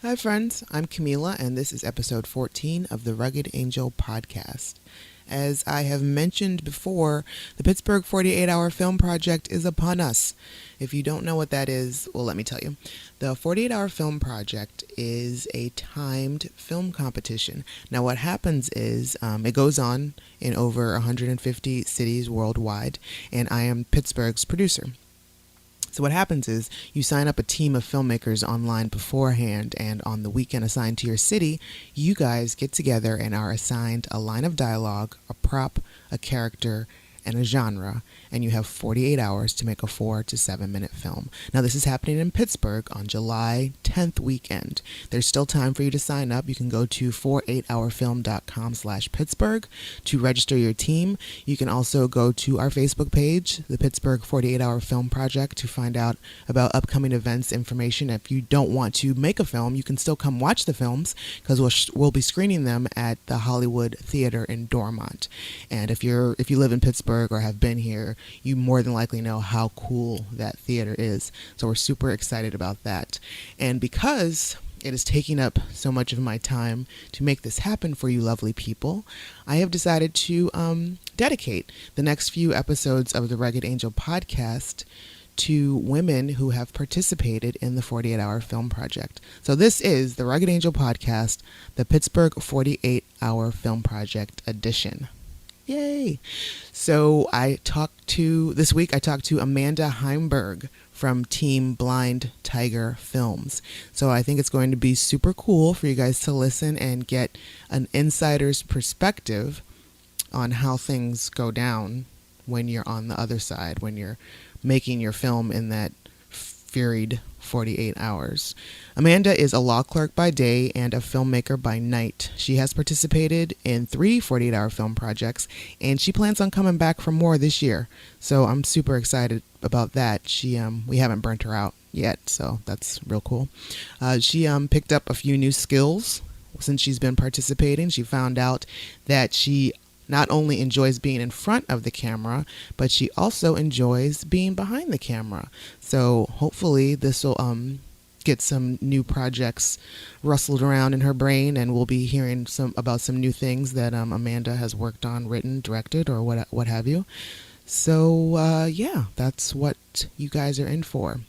Hi, friends. I'm Camila, and this is episode 14 of the Rugged Angel podcast. As I have mentioned before, the Pittsburgh 48-hour film project is upon us. If you don't know what that is, well, let me tell you. The 48-hour film project is a timed film competition. Now, what happens is it goes on in over 150 cities worldwide, and I am Pittsburgh's producer. So what happens is you sign up a team of filmmakers online beforehand, and on the weekend assigned to your city, you guys get together and are assigned a line of dialogue, a prop, a character, and a genre, and you have 48 hours to make a 4 to 7 minute film. Now, this is happening in Pittsburgh on July 10th weekend. There's still time for you to sign up. You can go to 48hourfilm.com/Pittsburgh to register your team. You can also go to our Facebook page, the Pittsburgh 48-Hour Film Project, to find out about upcoming events information. If you don't want to make a film, you can still come watch the films because we'll be screening them at the Hollywood Theater in Dormont. And if you live in Pittsburgh or have been here, you more than likely know how cool that theater is. So we're super excited about that. And because it is taking up so much of my time to make this happen for you lovely people, I have decided to dedicate the next few episodes of the Rugged Angel podcast to women who have participated in the 48-hour film project. So this is the Rugged Angel podcast, the Pittsburgh 48-hour film project edition. Yay! So this week I talked to Amanda Heimberg from Team Blind Tiger Films. So I think it's going to be super cool for you guys to listen and get an insider's perspective on how things go down when you're on the other side, when you're making your film in that furied 48 hours. Amanda is a law clerk by day and a filmmaker by night. She has participated in 3 48-hour film projects, and she plans on coming back for more this year. So I'm super excited about that. We haven't burnt her out yet, so that's real cool. She picked up a few new skills since she's been participating. She found out that she not only enjoys being in front of the camera, but she also enjoys being behind the camera. So hopefully this will get some new projects rustled around in her brain, and we'll be hearing about some new things that Amanda has worked on, written, directed, or what have you. So yeah, that's what you guys are in for.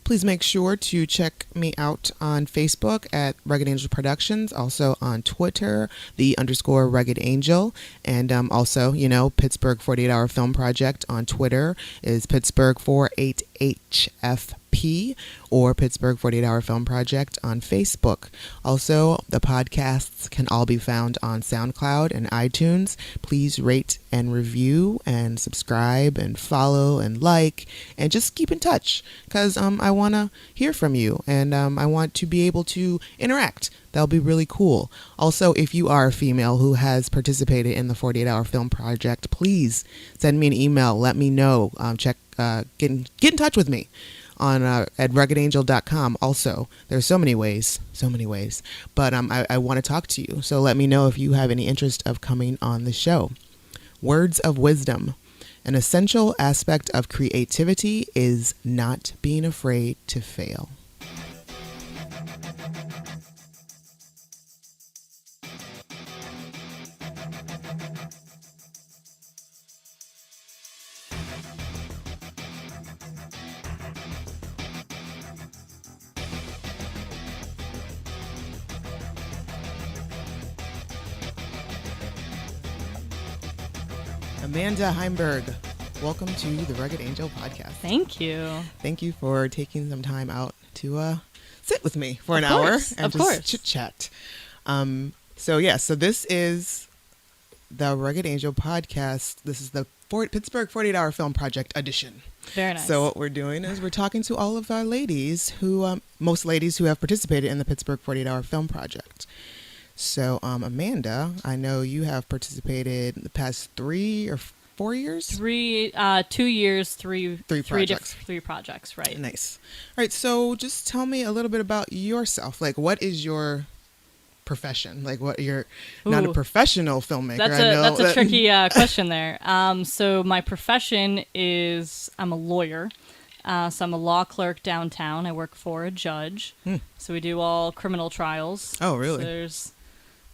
Please make sure to check me out on Facebook at Rugged Angel Productions, also on Twitter, _Rugged Angel, and also, Pittsburgh 48-Hour Film Project on Twitter is Pittsburgh 48HFP, or Pittsburgh 48-Hour Film Project on Facebook. Also, the podcasts can all be found on SoundCloud and iTunes. Please rate and review and subscribe and follow and like and just keep in touch, because I want to hear from you, and I want to be able to interact. That'll be really cool. Also, if you are a female who has participated in the 48-hour film project, please send me an email. Let me know. Get in touch with me on at ruggedangel.com. Also, there's so many ways, but I want to talk to you. So let me know if you have any interest of coming on the show. Words of wisdom. An essential aspect of creativity is not being afraid to fail. Amanda Heimberg, welcome to the Rugged Angel podcast. Thank you. Thank you for taking some time out to sit with me for an hour and just chit chat. So this is the Rugged Angel podcast. This is the Pittsburgh 48-hour film project edition. Very nice. So what we're doing is we're talking to all of our ladies most ladies who have participated in the Pittsburgh 48-hour film project. So, Amanda, I know you have participated in the past 3 or 4 years? 2 years, three projects. 3 projects, right. Nice. All right, so just tell me a little bit about yourself. Like, what is your profession? Like, you're not a professional filmmaker. That's a tricky question there. So my profession is I'm a lawyer. So I'm a law clerk downtown. I work for a judge. So we do all criminal trials. Oh, really? So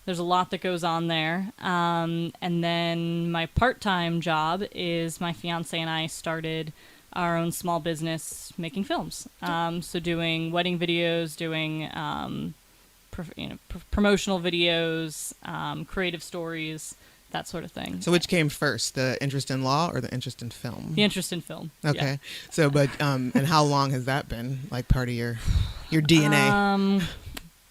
there's a lot that goes on there. And then my part-time job is my fiance and I started our own small business making films. So doing wedding videos, doing promotional videos, creative stories, that sort of thing. So which came first, the interest in law or the interest in film? The interest in film. Okay. Yeah. So, but and how long has that been like part of your DNA?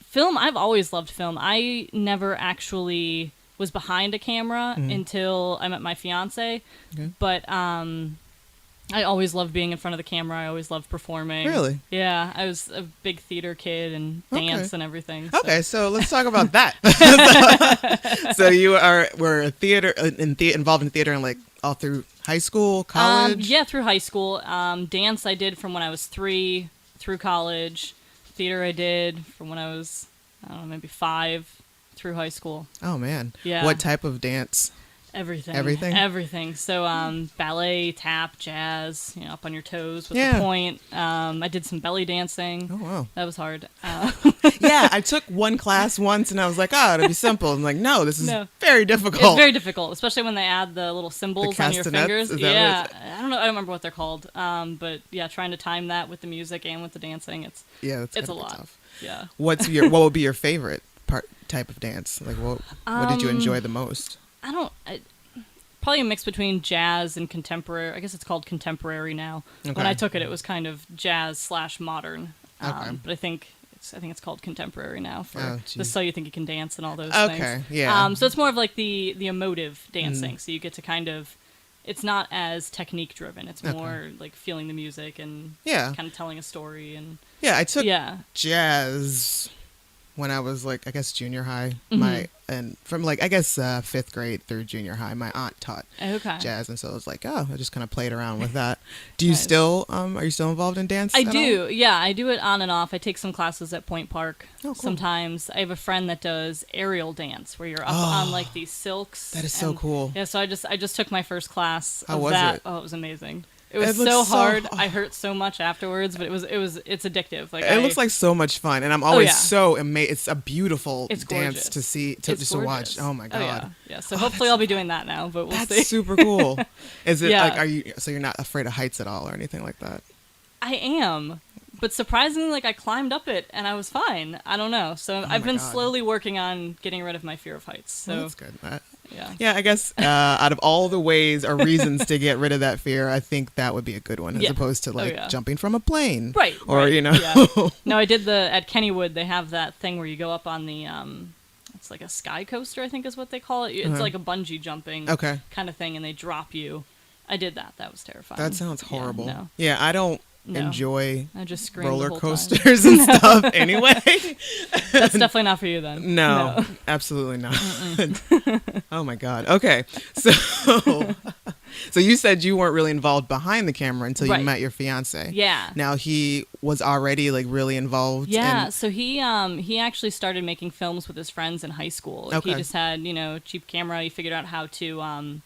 Film, I've always loved film. I never actually was behind a camera until I met my fiance. Okay. But I always loved being in front of the camera. I always loved performing. Really? Yeah, I was a big theater kid and dance and everything. So. Okay, so let's talk about that. So you were involved in theater in like all through high school, college? Yeah, through high school. Dance I did from when I was 3 through college. Theater I did from when I was, I don't know, maybe 5 through high school. Oh man. Yeah. What type of dance? Everything. Everything. So ballet, tap, jazz, up on your toes with the point. I did some belly dancing. Oh wow. That was hard. Yeah, I took one class once and I was like, it'll be simple. I'm like, no, this is very difficult. It's very difficult, especially when they add the little symbols on your castanets? fingers. Is that Yeah. what I don't know. I don't remember what they're called. But yeah, trying to time that with the music and with the dancing, it's that's a lot. tough. Yeah. What would be your favorite type of dance? Like what did you enjoy the most? Probably a mix between jazz and contemporary. I guess it's called contemporary now. Okay. When I took it, it was kind of jazz / modern. Okay. But I think it's called contemporary now for geez. the So You Think You Can Dance and all those Okay, things. yeah. So it's more of like the emotive dancing. So you get to kind of, it's not as technique driven. It's more like feeling the music and kind of telling a story and I took jazz when I was like, I guess junior high. And from like, I guess 5th grade through junior high, my aunt taught jazz. And so I was like, I just kind of played around with that. Do you still, are you still involved in dance? I do. Yeah, I do it on and off. I take some classes at Point Park. Oh, cool. Sometimes. I have a friend that does aerial dance where you're up on like these silks. That is so cool. Yeah, so I just took my first class How of was that. it? Oh, it was amazing. It was so hard. I hurt so much afterwards, but it's addictive. Like it looks like so much fun, and I'm always so amazed. It's a beautiful dance gorgeous. to see, to watch. Oh my god! Yeah. So hopefully I'll be doing that now, but we'll see. That's super cool. Is it like so you're not afraid of heights at all or anything like that? I am, but surprisingly, like I climbed up it and I was fine. I don't know. So I've been slowly working on getting rid of my fear of heights. So that's good. Yeah, I guess out of all the ways or reasons to get rid of that fear, I think that would be a good one as opposed to like jumping from a plane. Right. Or, Yeah. No, I did at Kennywood, they have that thing where you go up on the, it's like a sky coaster, I think is what they call it. It's like a bungee jumping kind of thing, and they drop you. I did that. That was terrifying. That sounds horrible. Yeah, I don't enjoy I just screamed roller the whole coasters and stuff anyway. That's definitely not for you then. No. Absolutely not. Oh my god. Okay. So you said you weren't really involved behind the camera until you met your fiance. Yeah. Now he was already like really involved. Yeah. So he actually started making films with his friends in high school. Like, he just had, cheap camera. He figured out how to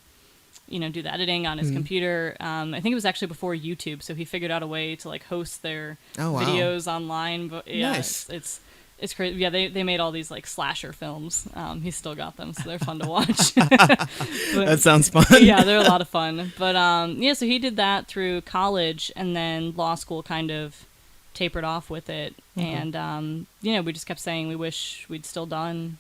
do the editing on his computer. I think it was actually before YouTube, so he figured out a way to like host their videos online. But yeah, nice. It's crazy. Yeah, they made all these like slasher films. He's still got them, so they're fun to watch. That sounds fun. Yeah, they're a lot of fun. But so he did that through college, and then law school kind of tapered off with it. And we just kept saying we wish we'd still done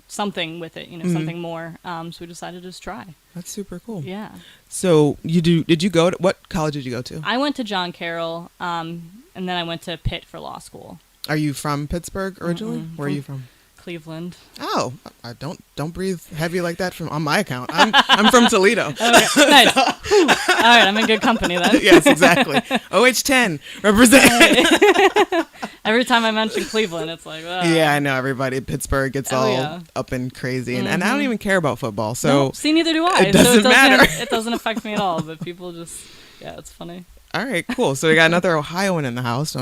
something with it, something more. So we decided to just try. That's super cool. Yeah. So did you go to, what college did you go to? I went to John Carroll, and then I went to Pitt for law school. Are you from Pittsburgh originally? Where are you from? Cleveland. Oh, I don't breathe heavy like that on my account. I'm from Toledo. Okay, nice. All right, I'm in good company then. Yes, exactly. OH10 represent. Every time I mention Cleveland, it's like, oh. Yeah, I know everybody. Pittsburgh gets all up and crazy, and I don't even care about football. So see, neither do I. It doesn't matter. It doesn't affect me at all. But people just, it's funny. All right, cool. So we got another Ohioan in the house.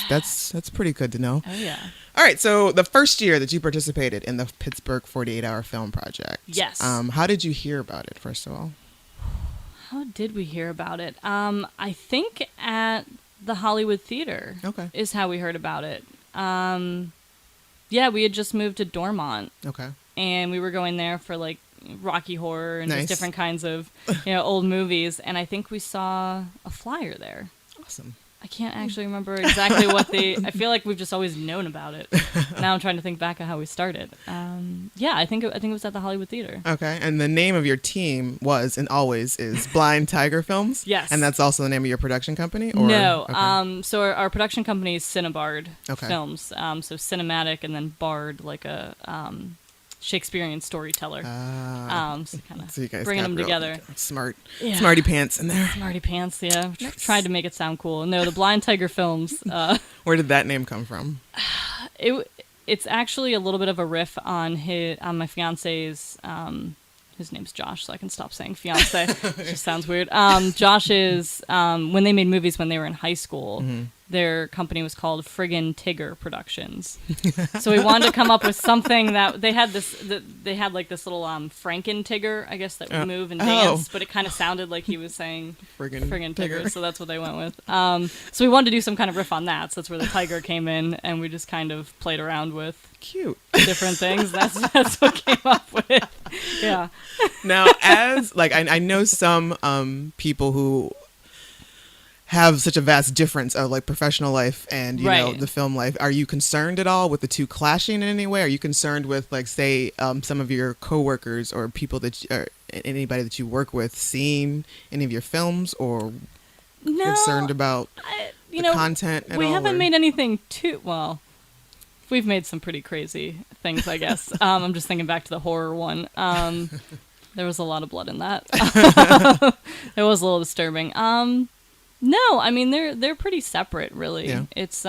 That's pretty good to know. Oh yeah. All right, so the first year that you participated in the Pittsburgh 48-hour film project. Yes. How did you hear about it, first of all? How did we hear about it? I think at the Hollywood Theater. Okay. Is how we heard about it. Yeah, we had just moved to Dormont. Okay. And we were going there for like Rocky Horror and nice. just different kinds of old movies. And I think we saw a flyer there. Awesome. I can't actually remember exactly what I feel like we've just always known about it. Now I'm trying to think back at how we started. Yeah, I think it was at the Hollywood Theater. Okay, and the name of your team was and always is Blind Tiger Films? Yes. And that's also the name of your production company? Or? No. Okay. So our production company is Cinebard Okay. Films. So cinematic and then Bard, like a Shakespearean storyteller. So kind of you guys bringing got them real together. Smarty pants in there. Smarty pants, yeah. Nice. Tried to make it sound cool. No, the Blind Tiger Films. Where did that name come from? It's actually a little bit of a riff on my fiance's. His name's Josh, so I can stop saying fiance. It just sounds weird. Josh is when they made movies when they were in high school. Mm-hmm. Their company was called Friggin' Tigger Productions. So we wanted to come up with something that they had like this little Franken Tigger, I guess, that would move and dance, but it kind of sounded like he was saying Friggin' Tigger, so that's what they went with. So we wanted to do some kind of riff on that, so that's where the tiger came in, and we just kind of played around with cute different things. That's what came up with. Yeah. Now, as like I know some people who have such a vast difference of like professional life and you know the film life. Are you concerned at all with the two clashing in any way? Are you concerned with like say some of your coworkers or people or anybody that you work with seeing any of your films, or concerned about the content at all? We haven't made anything too well. We've made some pretty crazy things, I guess. I'm just thinking back to the horror one. There was a lot of blood in that. It was a little disturbing. No, I mean they're pretty separate, really. Yeah. It's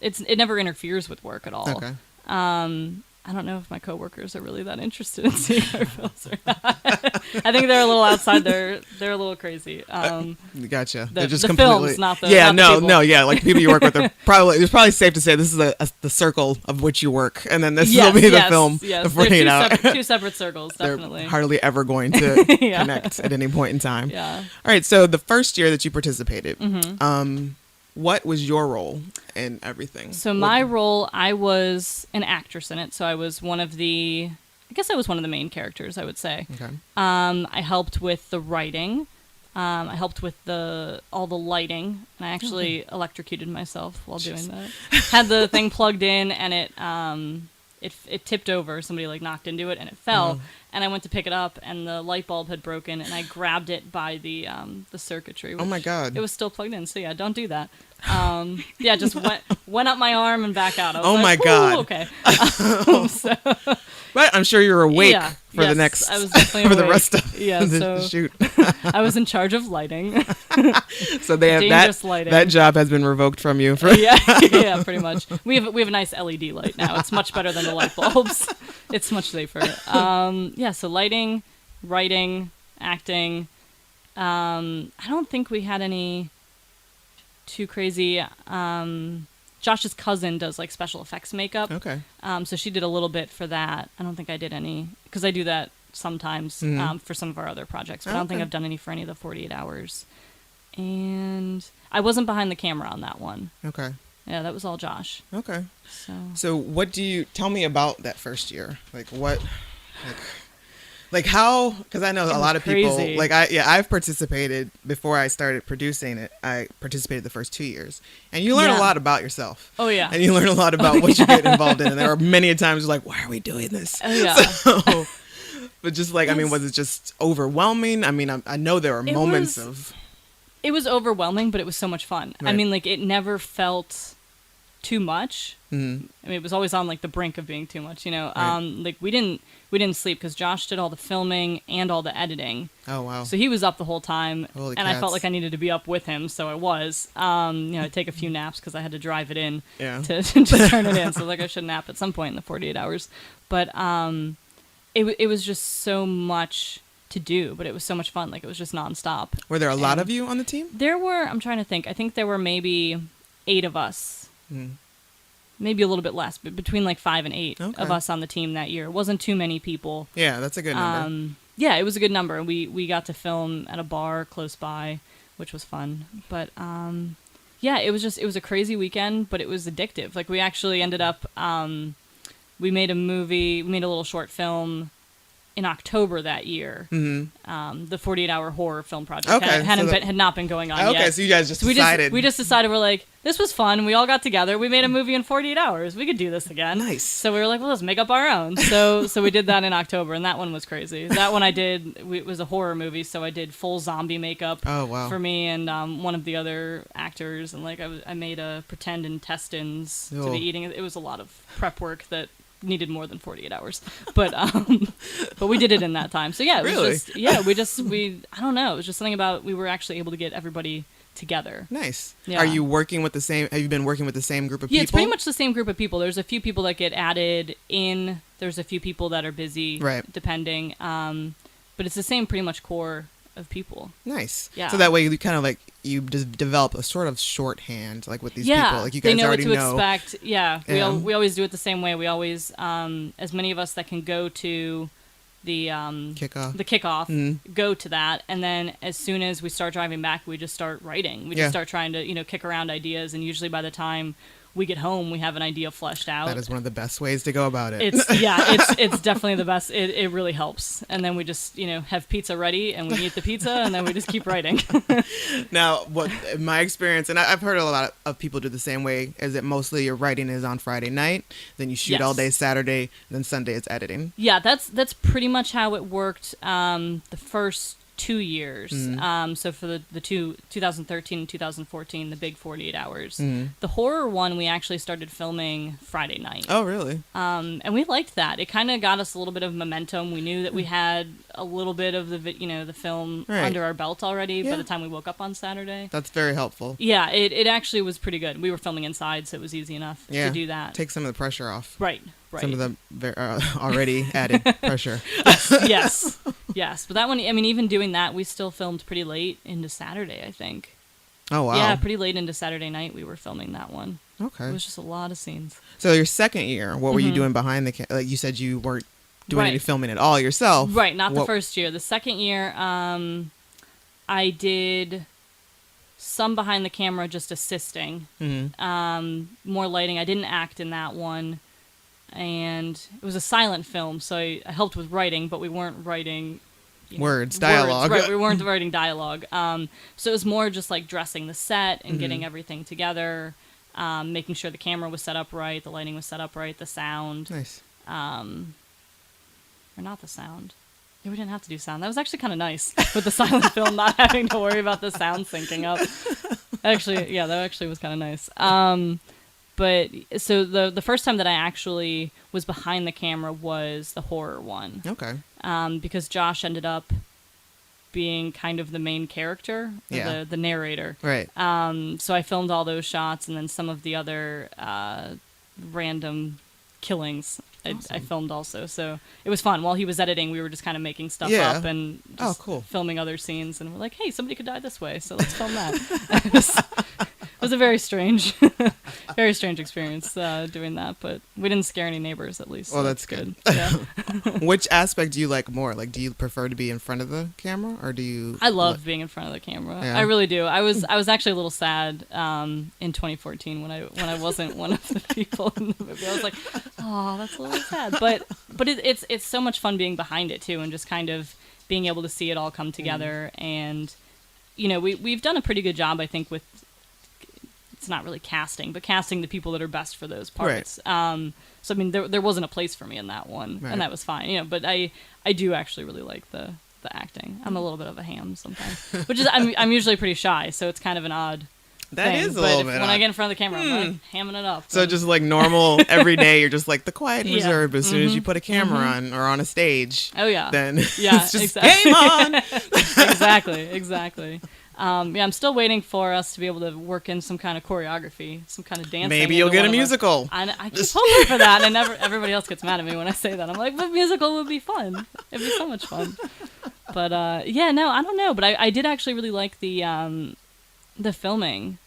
it never interferes with work at all. Okay. I don't know if my coworkers are really that interested in seeing our films or not. I think they're a little outside. They're a little crazy. Gotcha. They're just the completely films, not the yeah. not the people. No. Like the people you work with are probably. It's probably safe to say this is the circle of which you work, and then this will be the film. Yes, the 48 hour. Two separate circles. Definitely. They're hardly ever going to connect at any point in time. Yeah. All right. So the first year that you participated, Mm-hmm. What was your role in everything? So my role, I was an actress in it. So I was one of the main characters, I would say. Okay. I helped with the writing. I helped with all the lighting, and I actually electrocuted myself while doing that. Had the thing plugged in, and it tipped over. Somebody like knocked into it, and it fell. And I went to pick it up, and the light bulb had broken, and I grabbed it by the circuitry. Oh my God! It was still plugged in, so yeah, don't do that. Just went up my arm and back out. I was oh my God! Okay. But I'm sure you're awake for the next. I was definitely for awake. The rest of the shoot. I was in charge of lighting. So they have dangerous lighting. That job has been revoked from you. Yeah, pretty much. We have a nice LED light now. It's much better than the light bulbs. It's much safer. So lighting, writing, acting. I don't think we had any too crazy. Josh's cousin does like special effects makeup. Okay. So she did a little bit for that. I don't think I did any because I do that sometimes for some of our other projects, but I don't think I've done any for any of the 48 hours. And I wasn't behind the camera on that one. Okay. Yeah, that was all Josh. Okay. So what do you tell me about that first year? Like what? Like how? Because I know a lot of people. Like I've participated before I started producing it. I participated the first 2 years, and you learn a lot about yourself. Oh yeah. And you learn a lot about what you get involved in. And there are many times you're like, why are we doing this? Oh yeah. So, but just like I mean, was it just overwhelming? I mean, I know there are moments of. It was overwhelming, but it was so much fun. Right. I mean, like it never felt too much. Mm-hmm. I mean, it was always on like the brink of being too much, you know. Right. Like we didn't sleep because Josh did all the filming and all the editing. Oh wow! So he was up the whole time, Holy and cats. I felt like I needed to be up with him, so I was. I'd take a few naps because I had to drive it in to turn it in. So like I should nap at some point in the 48 hours, but it was just so much to do, but it was so much fun. Like it was just nonstop. Were there a lot of you on the team? There were. I'm trying to think. I think there were maybe 8 of us. Mm. Maybe a little bit less, but between like 5 and 8 of us on the team that year. It wasn't too many people. Yeah, that's a good number. Yeah, it was a good number. We got to film at a bar close by, which was fun. But yeah, it was a crazy weekend, but it was addictive. Like, we actually ended up we made a little short film in October that year. Mm-hmm. The 48-hour horror film project had not been going on yet. Okay, so you guys just decided. We just decided, we're like, this was fun. We all got together. We made a movie in 48 hours. We could do this again. Nice. So we were like, well, let's make up our own. So we did that in October, and that one was crazy. That one it was a horror movie, so I did full zombie makeup for me and one of the other actors, and like I made a pretend intestines to be eating. It was a lot of prep work that needed more than 48 hours, but we did it in that time. So yeah, it was I don't know, it was just something about, we were actually able to get everybody together. Nice. Yeah. Have you been working with the same group of people? Yeah, it's pretty much the same group of people. There's a few people that get added in, there's a few people that are busy, depending, but it's the same pretty much core of people. Nice. Yeah. So that way you kind of like, you just develop a sort of shorthand, like with these people. Like, you guys they know already what to expect. Yeah. We always do it the same way. We always, as many of us that can go to the kickoff, go to that, and then as soon as we start driving back, we just start writing. We just start trying to, kick around ideas, and usually by the time we get home, we have an idea fleshed out. That is one of the best ways to go about it. It's definitely the best. It really helps. And then we just, have pizza ready, and we eat the pizza, and then we just keep writing. Now, what my experience, and I've heard a lot of people do the same way, is that mostly your writing is on Friday night, then you shoot all day Saturday, and then Sunday it's editing. Yeah, that's pretty much how it worked the first 2 years. So for the 2013 and 2014, the big 48 hours. The horror one, we actually started filming Friday night. Oh, really? And we liked that. It kind of got us a little bit of momentum. We knew that we had a little bit of the film under our belt already by the time we woke up on Saturday. That's very helpful. Yeah, it actually was pretty good. We were filming inside, so it was easy enough to do that. Take some of the pressure off. Right. Some of the already added pressure. Yes. But that one, I mean, even doing that, we still filmed pretty late into Saturday, I think. Oh, wow. Yeah, pretty late into Saturday night we were filming that one. Okay. It was just a lot of scenes. So your second year, what were you doing behind the camera? Like, you said you weren't doing any filming at all yourself. Right, not the first year. The second year, I did some behind the camera, just assisting. More lighting. I didn't act in that one. And it was a silent film, so I helped with writing, but we weren't writing dialogue. Right, we weren't writing dialogue. So it was more just like dressing the set and getting everything together, making sure the camera was set up right, the lighting was set up right, the sound. Nice. Or not the sound. Yeah, we didn't have to do sound. That was actually kind of nice with the silent film, not having to worry about the sound syncing up. That actually was kind of nice. But so the first time that I actually was behind the camera was the horror one. Okay. Because Josh ended up being kind of the main character, the narrator. Right. So I filmed all those shots, and then some of the other random killings I filmed also. So it was fun. While he was editing, we were just kind of making stuff up and just filming other scenes. And we're like, hey, somebody could die this way, so let's film that. It was a very strange experience doing that, but we didn't scare any neighbors, at least. Well, that's good. Yeah. Which aspect do you like more? Like, do you prefer to be in front of the camera, or do you? I love being in front of the camera. Yeah. I really do. I was actually a little sad in 2014 when I wasn't one of the people in the movie. I was like, oh, that's a little sad. But it's so much fun being behind it too, and just kind of being able to see it all come together. And we've done a pretty good job, I think, with. It's not really casting, but casting the people that are best for those parts. Right. So I mean, there wasn't a place for me in that one, and that was fine. But I do actually really like the acting. I'm a little bit of a ham sometimes, which is I'm usually pretty shy, so it's kind of an odd. That thing. is a little bit. When I get in front of the camera, I'm like hamming it up. So just like normal every day, you're just like the quiet and reserved. But as soon as you put a camera on or on a stage, then it's just game on. Exactly. I'm still waiting for us to be able to work in some kind of choreography, some kind of dancing. Maybe you'll get a musical. I keep hoping for that, and everybody else gets mad at me when I say that. I'm like, but musical would be fun. It'd be so much fun. But I don't know. But I did actually really like the filming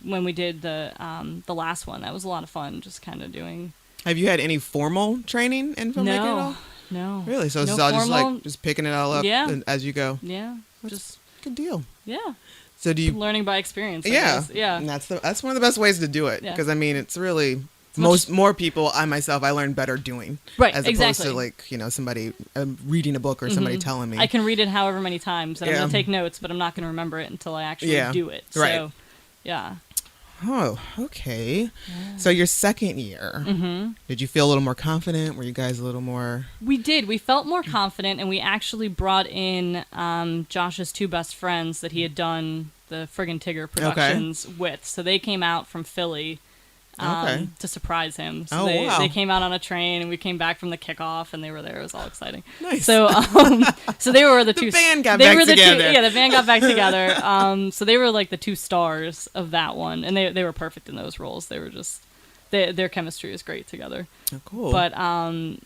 when we did the last one. That was a lot of fun, just kind of doing. Have you had any formal training in filmmaking at all? No. Really? So it's no all formal, just picking it all up as you go. Yeah. That's just good deal. Yeah. So do you learning by experience? I yeah. guess. Yeah. And that's one of the best ways to do it, because I mean it's really more people. I learn better doing, right? As opposed to like somebody reading a book or somebody telling me. I can read it however many times, and I'm gonna take notes, but I'm not gonna remember it until I actually do it. Right. So, yeah. Oh, okay. Yeah. So your second year, did you feel a little more confident? Were you guys a little more? We did. We felt more confident, and we actually brought in Josh's two best friends that he had done the Friggin' Tigger productions with. So they came out from Philly to surprise him. So they came out on a train, and we came back from the kickoff, and they were there. It was all exciting. Nice. So so they were the two. The band got back together. The band got back together. So they were like the two stars of that one, and they were perfect in those roles. They were just their chemistry is great together. Oh, cool. But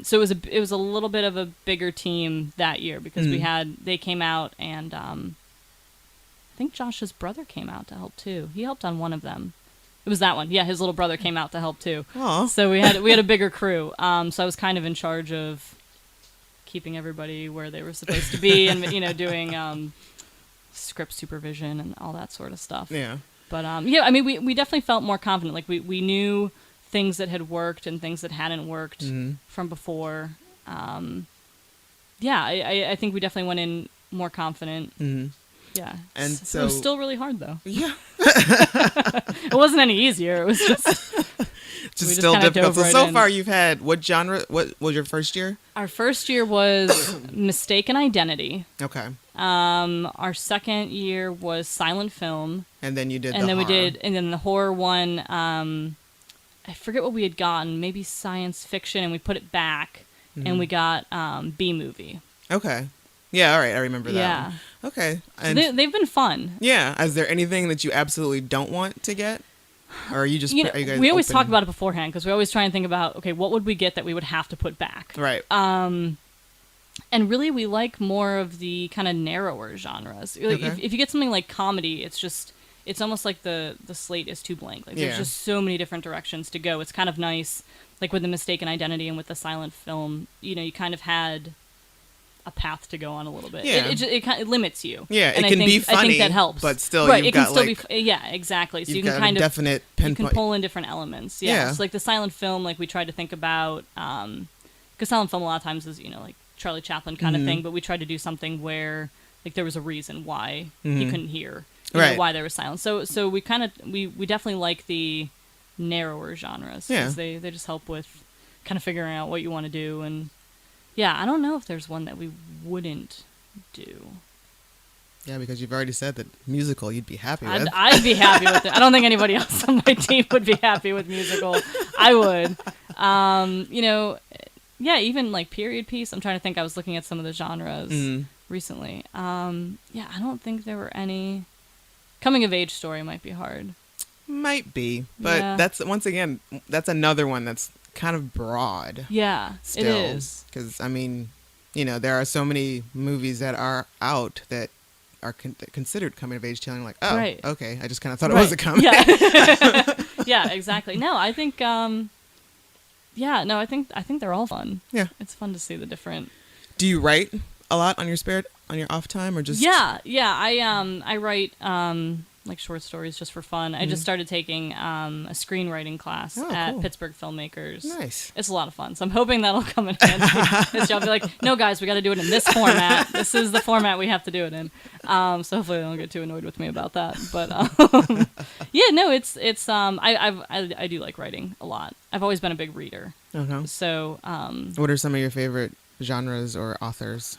so it was a little bit of a bigger team that year, because they came out, and I think Josh's brother came out to help too. He helped on one of them. It was that one. Yeah, his little brother came out to help too. Aww. So we had a bigger crew. So I was kind of in charge of keeping everybody where they were supposed to be, and doing script supervision and all that sort of stuff. Yeah. But I mean, we definitely felt more confident. Like we knew things that had worked and things that hadn't worked from before. I think we definitely went in more confident. Yeah. And so it was still really hard though. Yeah. It wasn't any easier. It was just still difficult. So far you've had what genre? What was your first year? Our first year was Mistaken Identity. Okay. Our second year was silent film. And then you did and then the horror one, I forget what we had gotten, maybe science fiction, and we put it back and we got B movie. Okay. Yeah, all right, I remember that. Yeah. One. Okay. And so they've been fun. Yeah. Is there anything that you absolutely don't want to get? Or are you just... are you guys we always talk about it beforehand, because we always try and think about, okay, what would we get that we would have to put back? Right. And really, we like more of the kind of narrower genres. Like, if you get something like comedy, it's almost like the slate is too blank. Like, there's just so many different directions to go. It's kind of nice, like with the Mistaken Identity and with the silent film, you kind of had a path to go on a little bit. Yeah. It limits you. Yeah, and it can be funny, I think that helps. But still, right, you've got can still be yeah, exactly. So you can kind of definite pinpoint. You can pull in different elements. Yeah. So like the silent film, like we tried to think about, because silent film a lot of times is like Charlie Chaplin kind of thing, but we tried to do something where like there was a reason why he couldn't hear, why there was silence. So we kind of we definitely like the narrower genres. Yeah. Because they just help with kind of figuring out what you want to do. And yeah, I don't know if there's one that we wouldn't do. Yeah, because you've already said that musical you'd be happy with. I'd be happy with it. I don't think anybody else on my team would be happy with musical. I would. Yeah, even like period piece. I'm trying to think. I was looking at some of the genres recently. Yeah, I don't think there were any. Coming of age story might be hard. Might be, but that's that's another one that's kind of broad. Yeah, still, it is. Because I mean, there are so many movies that are out that are considered coming of age telling. Like, oh, right. Okay, I just kind of thought it wasn't coming. Yeah, yeah, exactly. No, I think. I think they're all fun. Yeah, it's fun to see the different. Do you write a lot on your off time, or just? Yeah. I write like short stories just for fun. I just started taking a screenwriting class at Pittsburgh Filmmakers. Nice. It's a lot of fun, so I'm hoping that'll come in handy. I'll be like, no, guys, we got to do it in this format. This is the format we have to do it in. So hopefully they don't get too annoyed with me about that. But yeah, no, it's I do like writing a lot. I've always been a big reader. Okay. So what are some of your favorite genres or authors?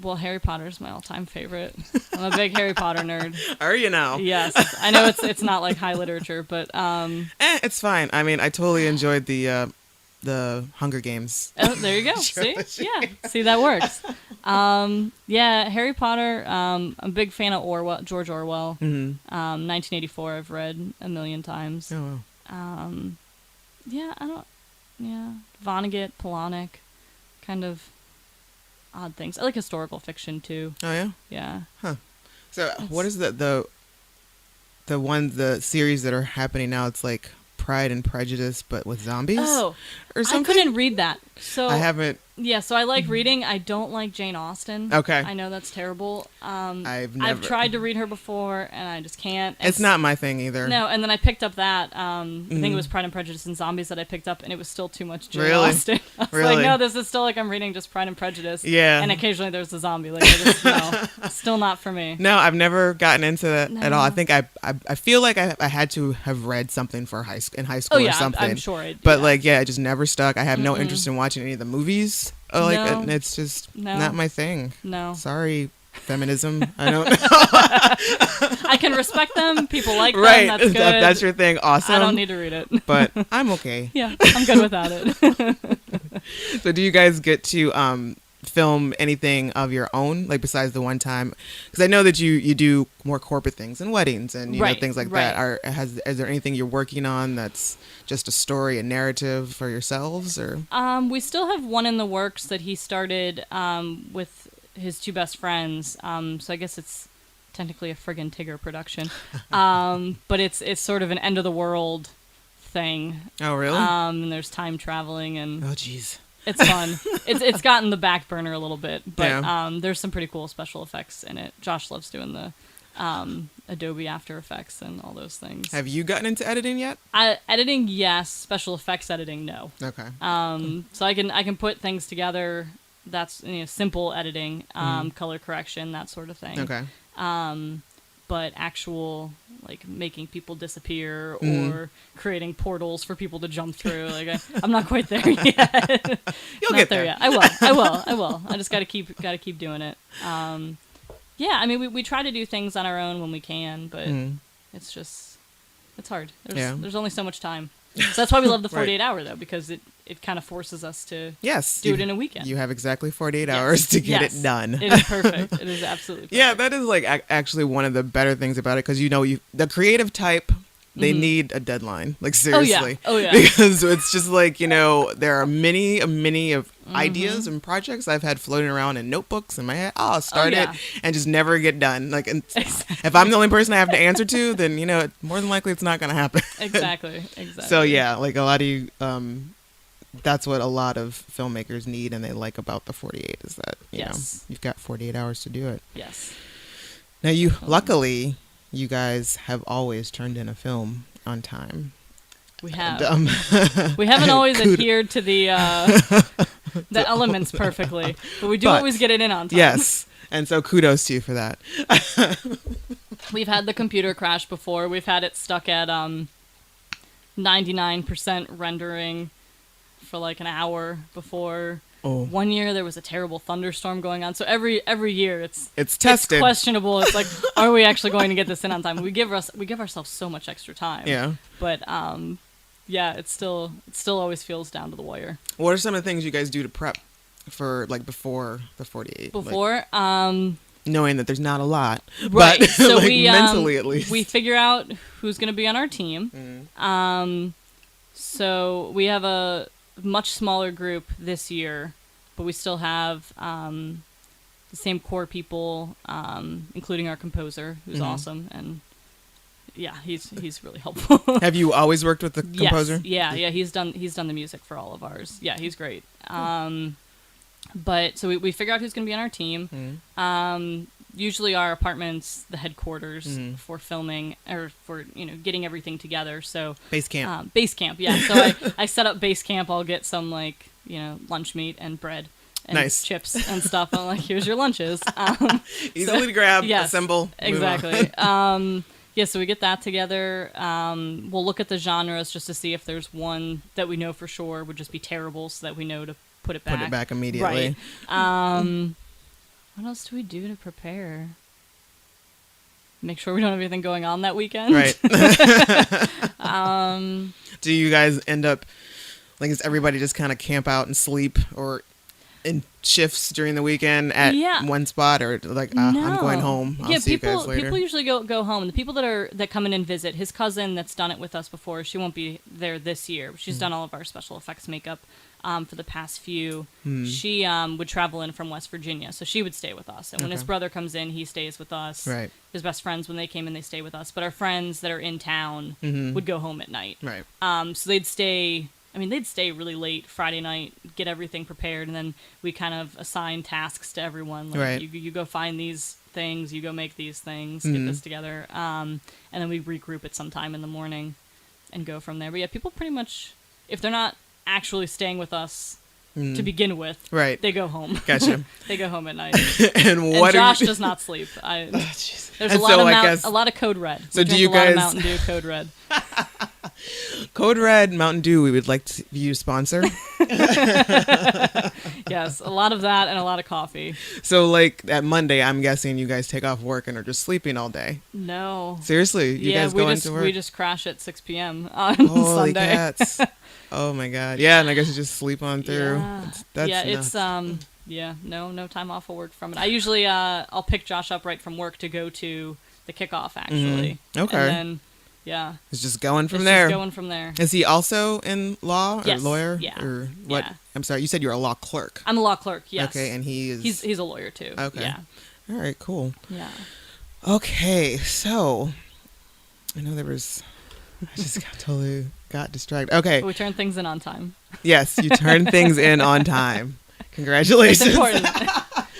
Well, Harry Potter's my all-time favorite. I'm a big Harry Potter nerd. Are you now? Yes. I know it's not like high literature, but it's fine. I mean, I totally enjoyed the Hunger Games. Oh, there you go. See? Yeah. See, that works. Yeah, Harry Potter, I'm a big fan of George Orwell. 1984 I've read a million times. Oh, wow. Vonnegut, Polonic, kind of odd things. I like historical fiction too. Oh yeah? Yeah. Huh. So what is the series that are happening now? It's like Pride and Prejudice, but with zombies? Oh, or something? I couldn't read that. So I haven't. Yeah, so I like reading. I don't like Jane Austen. Okay. I know that's terrible. I've tried to read her before, and I just can't. It's not my thing either. No, and then I picked up that. I think it was Pride and Prejudice and Zombies that I picked up, and it was still too much Jane Austen. I was like, no, this is still like I'm reading just Pride and Prejudice. Yeah. And occasionally there's a zombie. Like, no, still not for me. No, I've never gotten into that at all. I think I feel like I had to have read something for in high school or something. I'm sure I did. But like, yeah, it just never stuck. I have no interest in watching any of the movies. It's just not my thing. No. Sorry, feminism. I don't know. I can respect them. People like them. Right. That's good. That's your thing. Awesome. I don't need to read it. But I'm okay. Yeah, I'm good without it. So do you guys get to film anything of your own, like besides the one time? Because I know that you do more corporate things and weddings and you know things like that. Is there anything you're working on that's just a story, a narrative for yourselves, or? We still have one in the works that he started with his two best friends. So I guess it's technically a friggin' Tigger production, but it's sort of an end of the world thing. Oh, really? And there's time traveling and. Oh, jeez. It's fun. It's gotten the back burner a little bit, but there's some pretty cool special effects in it. Josh loves doing the Adobe After Effects and all those things. Have you gotten into editing yet? Editing, yes. Special effects editing, no. Okay. So I can put things together. That's simple editing, color correction, that sort of thing. Okay. But actual like making people disappear or creating portals for people to jump through, like I'm not quite there yet. You'll get there. Yet. I will. I just gotta keep doing it. Yeah, I mean we try to do things on our own when we can, but it's hard. There's only so much time. So that's why we love the 48 hour though, because it kind of forces us to do it in a weekend. You have exactly 48 hours to get it done. It is perfect. It is absolutely perfect. Yeah, that is like actually one of the better things about it, because the creative type, they need a deadline. Like seriously. Oh yeah. Because it's just like, there are many of ideas and projects I've had floating around in notebooks in my head. I'll start it and just never get done. Like, if I'm the only person I have to answer to, then more than likely it's not going to happen. Exactly. So yeah, like a lot of you, that's what a lot of filmmakers need and they like about the 48 is that you know you've got 48 hours to do it. Yes. Now luckily you guys have always turned in a film on time. We have. And, we haven't always adhered to the elements perfectly, but we do always get it in on time. Yes, and so kudos to you for that. We've had the computer crash before. We've had it stuck at 99% rendering for like an hour before. Oh. One year there was a terrible thunderstorm going on. So every year it's tested. It's questionable. It's like, are we actually going to get this in on time? We give ourselves so much extra time. Yeah. But yeah, it still always feels down to the wire. What are some of the things you guys do to prep for like before the 48? Before knowing that there's not a lot, right? But So like we mentally at least we figure out who's going to be on our team. So we have a much smaller group this year, but we still have the same core people, including our composer, who's awesome, and yeah, he's really helpful. Have you always worked with the composer? Yes. Yeah, he's done the music for all of ours. Yeah, he's great. But so we figure out who's going to be on our team. Usually our apartment's the headquarters for filming or for getting everything together. So base camp. Yeah. So I set up base camp. I'll get some lunch meat and bread and chips and stuff. I'm like, here's your lunches. Easily to grab, assemble. Exactly. Yeah, so we get that together. We'll look at the genres just to see if there's one that we know for sure would just be terrible, so that we know to put it back. Put it back immediately. Right. What else do we do to prepare? Make sure we don't have anything going on that weekend. Right. Do you guys end up, like, does everybody just kind of camp out and sleep or in shifts during the weekend at one spot, or like, I'm going home. I'll see you guys later. People usually go home. The people that come in and visit, his cousin that's done it with us before, she won't be there this year. She's done all of our special effects makeup for the past few. She would travel in from West Virginia, so she would stay with us. And when his brother comes in, he stays with us. Right. His best friends, when they came in, they stay with us. But our friends that are in town would go home at night. Right. So they'd stay I mean, they'd stay really late Friday night, get everything prepared, and then we kind of assign tasks to everyone. Like, right. You go find these things, you go make these things, get this together, and then we regroup at some time in the morning and go from there. But yeah, people pretty much, if they're not actually staying with us to begin with, right, they go home. Gotcha. They go home at night. And Josh does not sleep. There's a lot of Code Red. So do you guys? A lot of Mountain Dew Code Red. Code Red Mountain Dew. We would like you to sponsor. Yes, a lot of that and a lot of coffee. So like at Monday, I'm guessing you guys take off work and are just sleeping all day. No. Seriously, you guys go into work? We just crash at 6 p.m. on Holy Sunday. Cats. Oh my God. Yeah, and I guess you just sleep on through. Yeah, That's it's nuts. no time off of work from it. I usually I'll pick Josh up right from work to go to the kickoff actually. Okay. And then yeah. It's just going from there. Just going from there. Is he also in law or lawyer? Yeah. Or what? Yeah. I'm sorry, you said you're a law clerk. I'm a law clerk, yes. Okay, and he's a lawyer too. Okay. Yeah. All right, cool. Yeah. Okay, so I know I just totally got distracted. Okay. But we turn things in on time. Yes, you turn things in on time. Congratulations. It's important.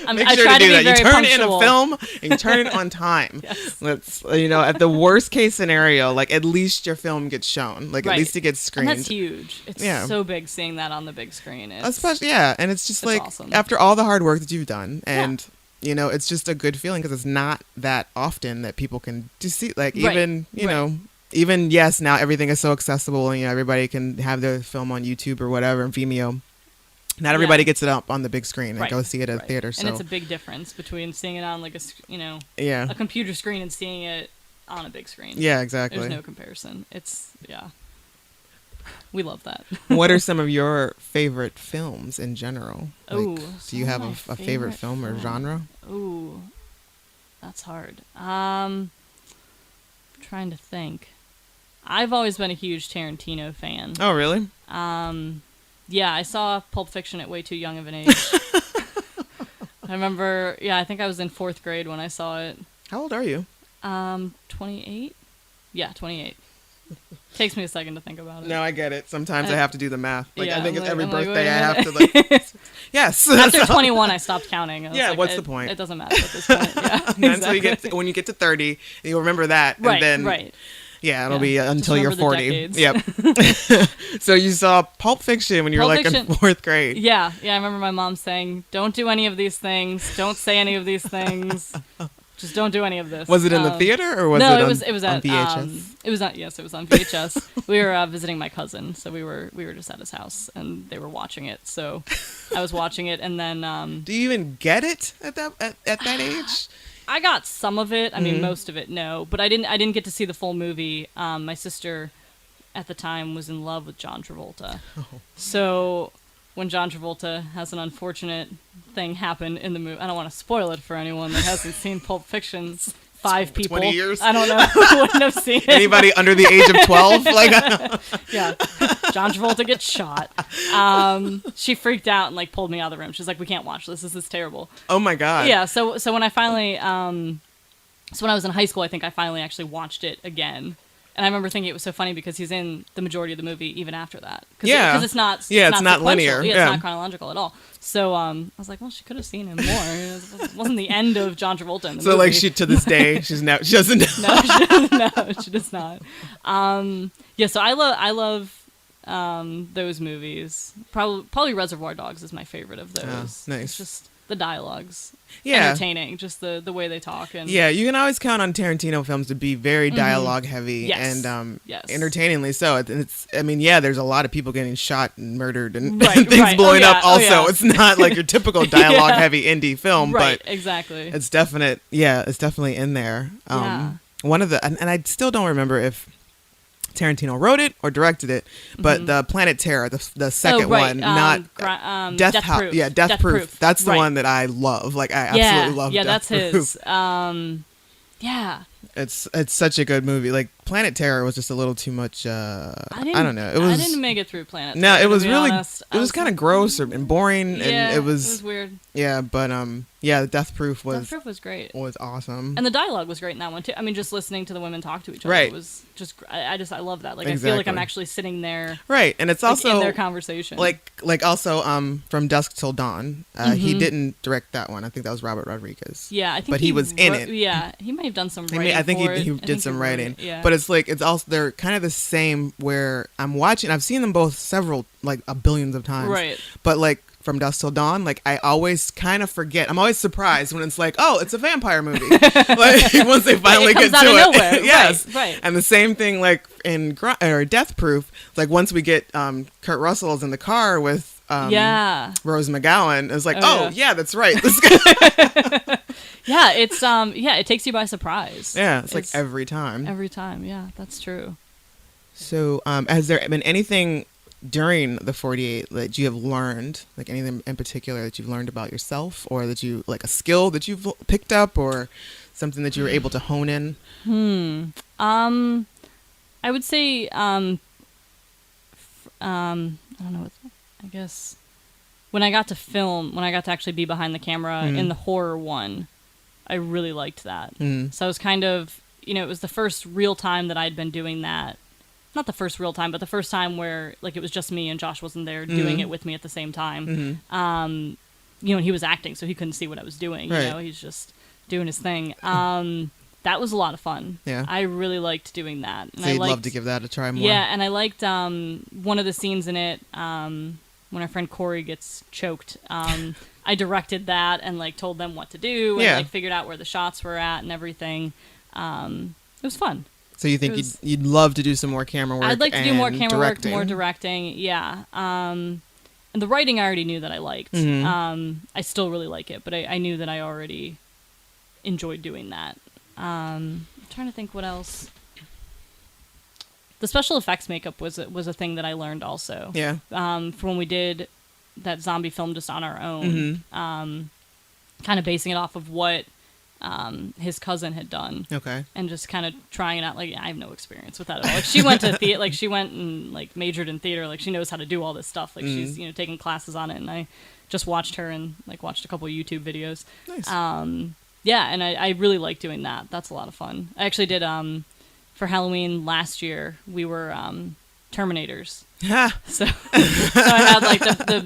Make I sure try to do be that. You very turn punctual. in a film and you turn it on time. Yes. Let's, at the worst case scenario, like at least your film gets shown. Like Right. at least it gets screened. And that's huge. It's so big seeing that on the big screen. Especially, and it's just like awesome. after all the hard work that you've done, and it's just a good feeling because it's not that often that people can just see. Like even even now everything is so accessible and everybody can have their film on YouTube or whatever, Vimeo. Not everybody gets it up on the big screen and go see it at a theater. So. And it's a big difference between seeing it on like a computer screen and seeing it on a big screen. Yeah, exactly. There's no comparison. We love that. What are some of your favorite films in general? Do you have a favorite film or genre? Ooh, that's hard. I'm trying to think. I've always been a huge Tarantino fan. Oh, really? Yeah, I saw Pulp Fiction at way too young of an age. I remember, I think I was in 4th grade when I saw it. How old are you? 28? Yeah, 28. Takes me a second to think about it. No, I get it. Sometimes I have to do the math. I think it's every birthday I have to yes. After 21, I stopped counting. What's the point? It doesn't matter at this point. Yeah, exactly. When you get to 30, you'll remember that. Right, and then, right. Yeah, it'll be until you're 40. Yep. So you saw Pulp Fiction when you were in 4th grade. Yeah. I remember my mom saying, "Don't do any of these things. Don't say any of these things. Just don't do any of this." Was it in the theater or was it on VHS? It was on VHS. We were visiting my cousin, so we were just at his house and they were watching it. So I was watching it, and then do you even get it at that age? I got some of it. I mean, most of it, no. But I didn't get to see the full movie. My sister, at the time, was in love with John Travolta. Oh. So when John Travolta has an unfortunate thing happen in the movie, I don't want to spoil it for anyone that hasn't seen Pulp Fiction. 5 people. 20 years? I don't know who wouldn't have seen it. Anybody under the age of 12? Yeah. John Travolta gets shot. She freaked out and pulled me out of the room. She's like, "We can't watch this. This is terrible." Oh my God. Yeah. So when I finally, when I was in high school, I think I finally actually watched it again. And I remember thinking it was so funny because he's in the majority of the movie even after that. Because it's not. It's not linear. Yeah, it's not chronological at all. So I was like, well, she could have seen him more. It wasn't the end of John Travolta in the movie. She to this day she doesn't know. No, she does not. So I love those movies. Probably Reservoir Dogs is my favorite of those. Oh, nice. It's just the dialogue's entertaining, just the way they talk. And you can always count on Tarantino films to be very dialogue heavy and entertainingly so. There's a lot of people getting shot and murdered and things blowing up also. It's not like your typical dialogue heavy indie film, but exactly. It's definitely in there. One of the, and I still don't remember if Tarantino wrote it or directed it, but the Planet Terror, the second one, not Death Proof. Yeah, Death Proof. That's the one that I love. I absolutely love. Yeah, Death that's Proof. his. It's such a good movie. Like Planet Terror was just a little too much. I don't know. I didn't make it through Planet No, Terror, it was really. honest. It was kind of gross and boring, Yeah, and it was weird. Yeah, but yeah, Death Proof was. Death Proof was great. Was awesome. And the dialogue was great in that one too. I mean, just listening to the women talk to each other right. was just. I love that. Like exactly. I feel like I'm actually sitting there. Right, and it's also in their conversation. Like also From Dusk Till Dawn. He didn't direct that one. I think that was Robert Rodriguez. Yeah, I think. But he was in it. Yeah, he might have done some writing. I think he did some writing. Yeah. But it's also they're kind of the same. Where I'm watching, I've seen them both several billions of times. Right. But like From Dusk Till Dawn, like I always kind of forget. I'm always surprised when it's like, oh, it's a vampire movie. Like once they finally get to it. Nowhere. Yes. Right. And the same thing like in Death Proof. Like once we get Kurt Russell's in the car with Rose McGowan, it's like, yeah, that's right. This guy. Yeah, it's it takes you by surprise. Yeah, it's like every time. Every time, yeah, that's true. So, has there been anything during the 48 that you have learned, like anything in particular that you've learned about yourself, or that you like a skill that you've picked up, or something that you were able to hone in? I would say, I don't know. I guess when I got to actually be behind the camera in the horror one, I really liked that. So I was kind of, it was the first real time that I'd been doing that. Not the first real time, but the first time where like it was just me and Josh wasn't there doing it with me at the same time. And he was acting, so he couldn't see what I was doing. Right. He's just doing his thing. That was a lot of fun. Yeah, I really liked doing that. And so you'd love to give that a try more. Yeah, and I liked one of the scenes in it when our friend Corey gets choked. I directed that and like told them what to do and like figured out where the shots were at and everything. It was fun. So you think you'd love to do some more camera work? I'd like to do more camera directing. work, more directing. Yeah. And the writing I already knew that I liked. I still really like it, but I knew that I already enjoyed doing that. I'm trying to think what else. The special effects makeup was a thing that I learned also. Yeah. From when we did that zombie film just on our own. Kind of basing it off of what his cousin had done. Okay. And just kind of trying it out. Like, I have no experience with that at all. Like, she went to theater. Like, she went and like majored in theater. Like, she knows how to do all this stuff. Like, she's taking classes on it. And I just watched her and like watched a couple of YouTube videos. Nice. Yeah, and I really like doing that. That's a lot of fun. I actually did for Halloween last year. We were Terminators. So I had like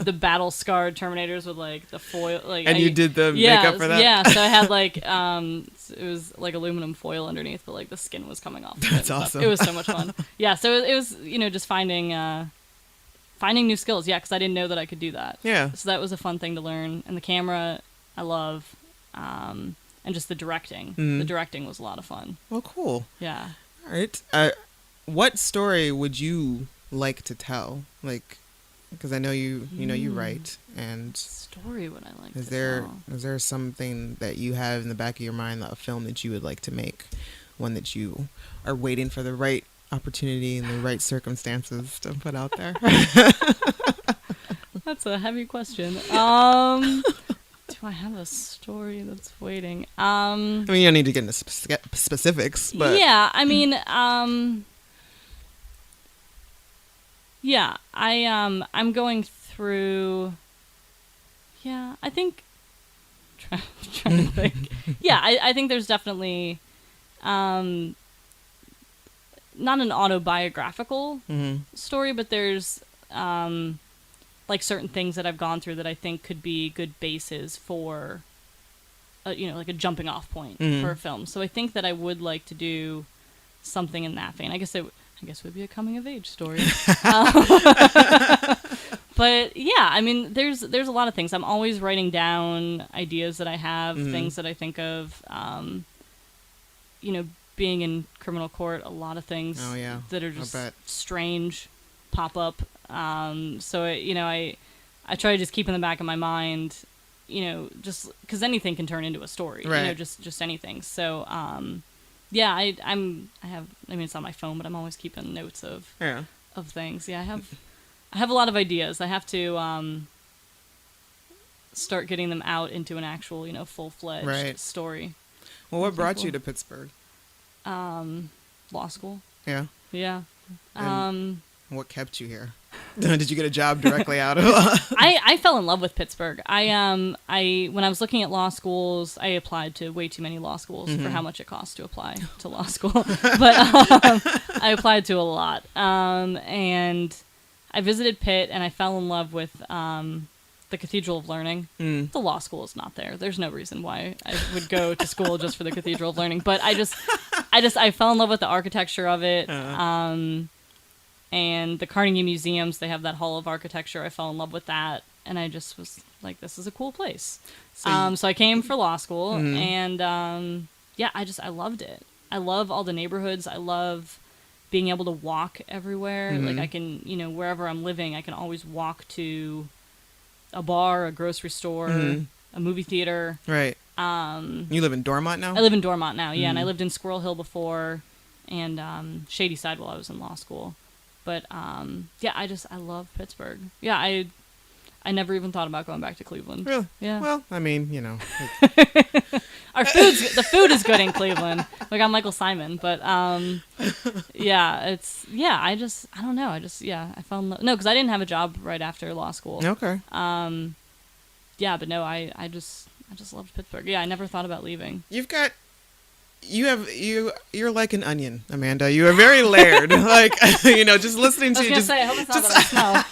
the battle scarred Terminators with like the foil. Like, and you did the makeup for that? Yeah, so I had like it was like aluminum foil underneath, but like the skin was coming off. That's awesome. It was so much fun. Yeah, so it was just finding new skills. Yeah, because I didn't know that I could do that. Yeah. So that was a fun thing to learn. And the camera, I love. And just the directing. The directing was a lot of fun. Well, cool. Yeah. All right. What story would you like to tell? Like, because I know you write, and story would I like to tell? Is there something that you have in the back of your mind, a film that you would like to make, one that you are waiting for the right opportunity and the right circumstances to put out there? That's a heavy question. Do I have a story that's waiting? I mean, you don't need to get into specifics, but yeah, I mean, yeah, I'm going through. Yeah, I think. Trying to think. Yeah, I think there's definitely, not an autobiographical story, but there's like certain things that I've gone through that I think could be good bases for, like a jumping off point for a film. So I think that I would like to do something in that vein. I guess it would be a coming of age story. But yeah, I mean, there's a lot of things. I'm always writing down ideas that I have, things that I think of. Being in criminal court, a lot of ththings that are just strange pop up. So I try to just keep in the back of my mind, just because anything can turn into a story, right. Just anything. So, yeah, I mean, it's on my phone, but I'm always keeping notes of things. Yeah, I have a lot of ideas. I have to, start getting them out into an actual, full-fledged story. Well, what brought you to Pittsburgh? Law school. Yeah. Yeah. What kept you here? Did you get a job directly out of? I fell in love with Pittsburgh. When I was looking at law schools, I applied to way too many law schools for how much it costs to apply to law school. But I applied to a lot, and I visited Pitt, and I fell in love with the Cathedral of Learning. The law school is not there. There's no reason why I would go to school just for the Cathedral of Learning. But I fell in love with the architecture of it. And the Carnegie Museums, they have that Hall of Architecture. I fell in love with that, and I just was like, this is a cool place. So I came for law school, and I loved it. I love all the neighborhoods. I love being able to walk everywhere. Like I can, wherever I'm living, I can always walk to a bar, a grocery store, a movie theater. Right. You live in Dormont now? I live in Dormont now, yeah, and I lived in Squirrel Hill before, and Shady Side while I was in law school. But, I love Pittsburgh. Yeah, I never even thought about going back to Cleveland. Really? Yeah. Well, I mean, the food is good in Cleveland. Like, I'm Michael Simon, but, I don't know. I fell in love. No, because I didn't have a job right after law school. Okay. But no, I just loved Pittsburgh. Yeah, I never thought about leaving. You're like an onion, Amanda. You are very layered. Like, just listening to you. I hope it's not that I smell.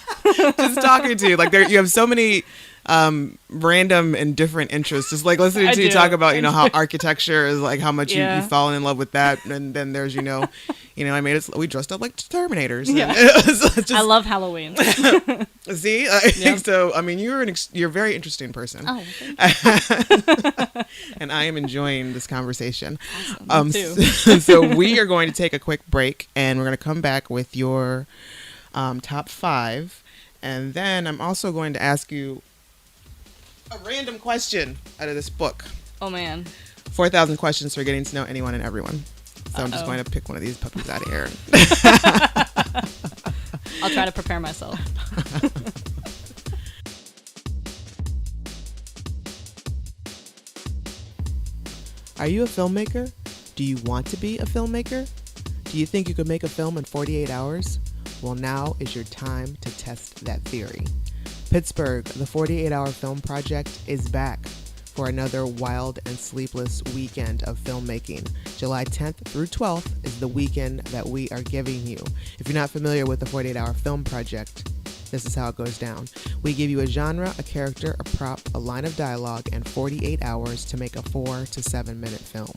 Just talking to you. Like, you have so many random and different interests. Just like listening to you talk about, how architecture is like how much you've fallen in love with that. And then there's, we dressed up like Terminators. Yeah. I love Halloween. See? So, I mean, you're a very interesting person. Oh, thank you. And I am enjoying this conversation. Awesome. Me too. So we are going to take a quick break, and we're going to come back with your top 5. And then I'm also going to ask you a random question out of this book. Oh, man. 4,000 questions for getting to know anyone and everyone. So I'm just going to pick one of these puppies out of here. I'll try to prepare myself. Are you a filmmaker? Do you want to be a filmmaker? Do you think you could make a film in 48 hours? Well, now is your time to test that theory. Pittsburgh, the 48-hour film project, is back for another wild and sleepless weekend of filmmaking. July 10th through 12th is the weekend that we are giving you. If you're not familiar with the 48-hour film project, this is how it goes down. We give you a genre, a character, a prop, a line of dialogue, and 48 hours to make a 4 to 7 minute film.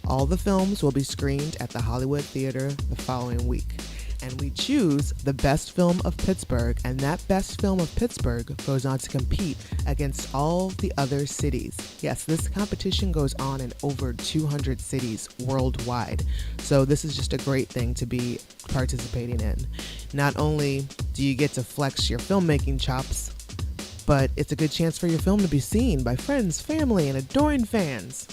All the films will be screened at the Hollywood Theater the following week. And we choose the best film of Pittsburgh, and that best film of Pittsburgh goes on to compete against all the other cities. Yes, this competition goes on in over 200 cities worldwide. So this is just a great thing to be participating in. Not only do you get to flex your filmmaking chops, but it's a good chance for your film to be seen by friends, family, and adoring fans.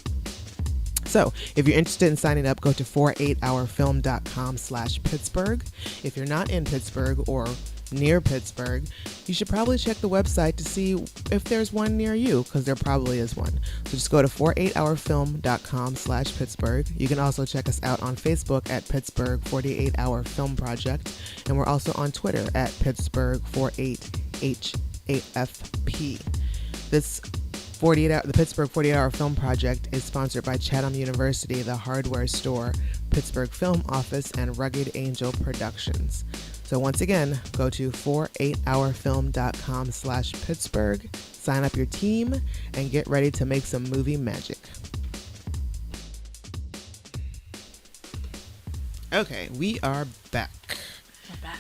So, if you're interested in signing up, go to 48hourfilm.com/Pittsburgh. If you're not in Pittsburgh or near Pittsburgh, you should probably check the website to see if there's one near you, because there probably is one. So just go to 48hourfilm.com/Pittsburgh. You can also check us out on Facebook at Pittsburgh 48 Hour Film Project, and we're also on Twitter at Pittsburgh 48HAFP. The Pittsburgh 48-Hour Film Project is sponsored by Chatham University, The Hardware Store, Pittsburgh Film Office, and Rugged Angel Productions. So once again, go to 48hourfilm.com/Pittsburgh, sign up your team, and get ready to make some movie magic. Okay, we are back.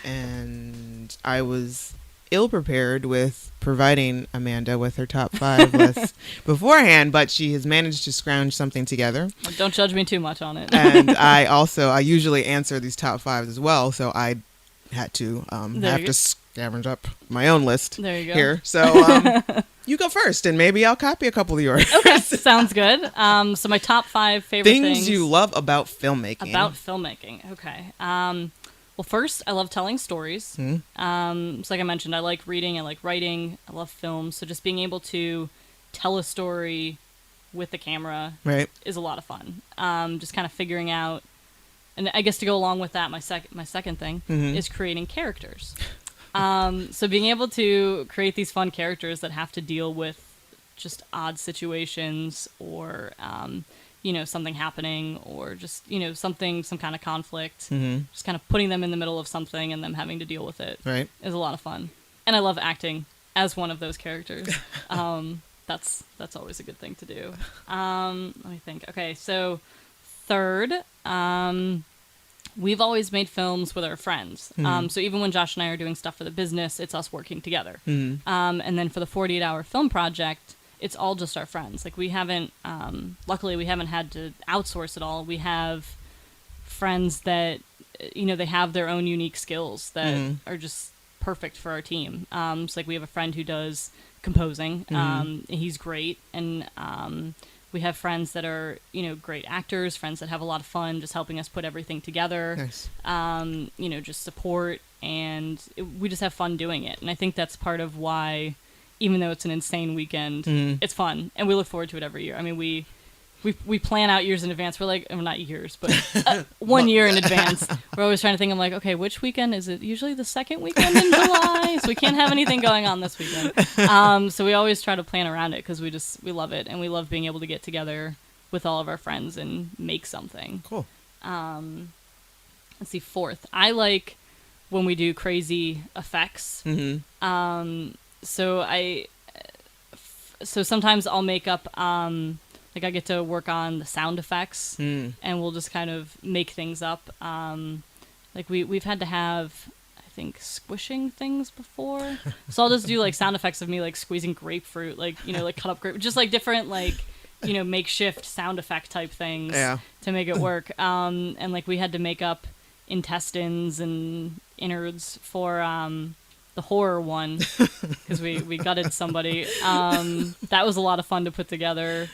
And I was ill-prepared with providing Amanda with her top 5 list beforehand, but she has managed to scrounge something together. Well, don't judge me too much on it. And I usually answer these top 5s as well, so I had to scavenge up my own list here. So you go first, and maybe I'll copy a couple of yours. Okay, sounds good. So my top 5 favorite things you love about filmmaking. Okay. Well, first, I love telling stories. So like I mentioned, I like reading, I like writing, I love film. So just being able to tell a story with the camera is a lot of fun. Just kind of figuring out and I guess to go along with that, my second thing is creating characters. So being able to create these fun characters that have to deal with just odd situations or, something happening or just, some kind of conflict, just kind of putting them in the middle of something and them having to deal with it is a lot of fun. And I love acting as one of those characters. That's always a good thing to do. Let me think. Okay, so third, we've always made films with our friends. So even when Josh and I are doing stuff for the business, it's us working together. And then for the 48-hour film project, it's all just our friends. Like we haven't, luckily we haven't had to outsource it all. We have friends that, they have their own unique skills that are just perfect for our team. So like we have a friend who does composing. He's great. And we have friends that are, great actors, friends that have a lot of fun just helping us put everything together. Nice. Just support. And we just have fun doing it. And I think that's part of why, even though it's an insane weekend, it's fun. And we look forward to it every year. I mean, we plan out years in advance. We're like, well, not years, but 1 year in advance. We're always trying to think, I'm like, okay, which weekend is it? Usually the second weekend in July, so we can't have anything going on this weekend. So we always try to plan around it because we love it. And we love being able to get together with all of our friends and make something. Cool. Let's see, fourth. I like when we do crazy effects. So sometimes I'll make up, like I get to work on the sound effects and we'll just kind of make things up. Like we've had to have, I think, squishing things before. So I'll just do like sound effects of me like squeezing grapefruit, like, like cut up grapefruit, just like different like, makeshift sound effect type things to make it work. And like we had to make up intestines and innards for, the horror one because we gutted somebody. That was a lot of fun to put together.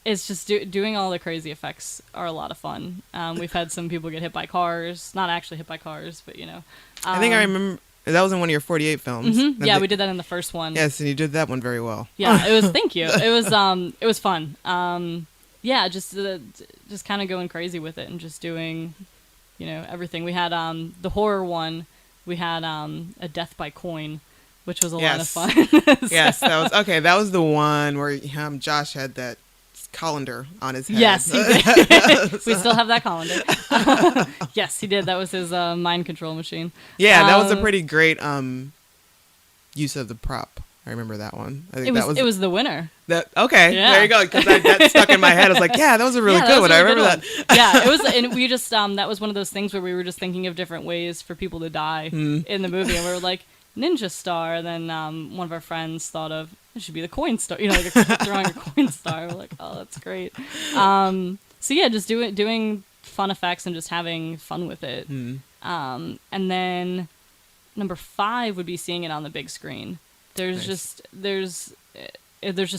It's just doing all the crazy effects are a lot of fun. We've had some people get hit by cars, not actually hit by cars, but I think I remember that was in one of your 48 films. Yeah, we did that in the first one. Yes, and you did that one very well. Yeah, it was. Thank you. It was fun. Yeah, just kind of going crazy with it and just doing, everything. We had the horror one. We had a death by coin, which was a lot of fun. Yes, that was the one where Josh had that colander on his head. Yes, he did. We still have that colander. Yes, he did. That was his mind control machine. Yeah, that was a pretty great use of the prop. I remember that one. I think it was the winner. Okay, yeah. There you go. Because that stuck in my head. I was like, yeah, that was a really good one. I remember that. Yeah, it was, and we just that was one of those things where we were just thinking of different ways for people to die in the movie, and we were like ninja star. And then one of our friends thought of it should be the coin star. Like throwing a coin star. We're like, oh, that's great. So yeah, just doing fun effects and just having fun with it. And then number 5 would be seeing it on the big screen. There's just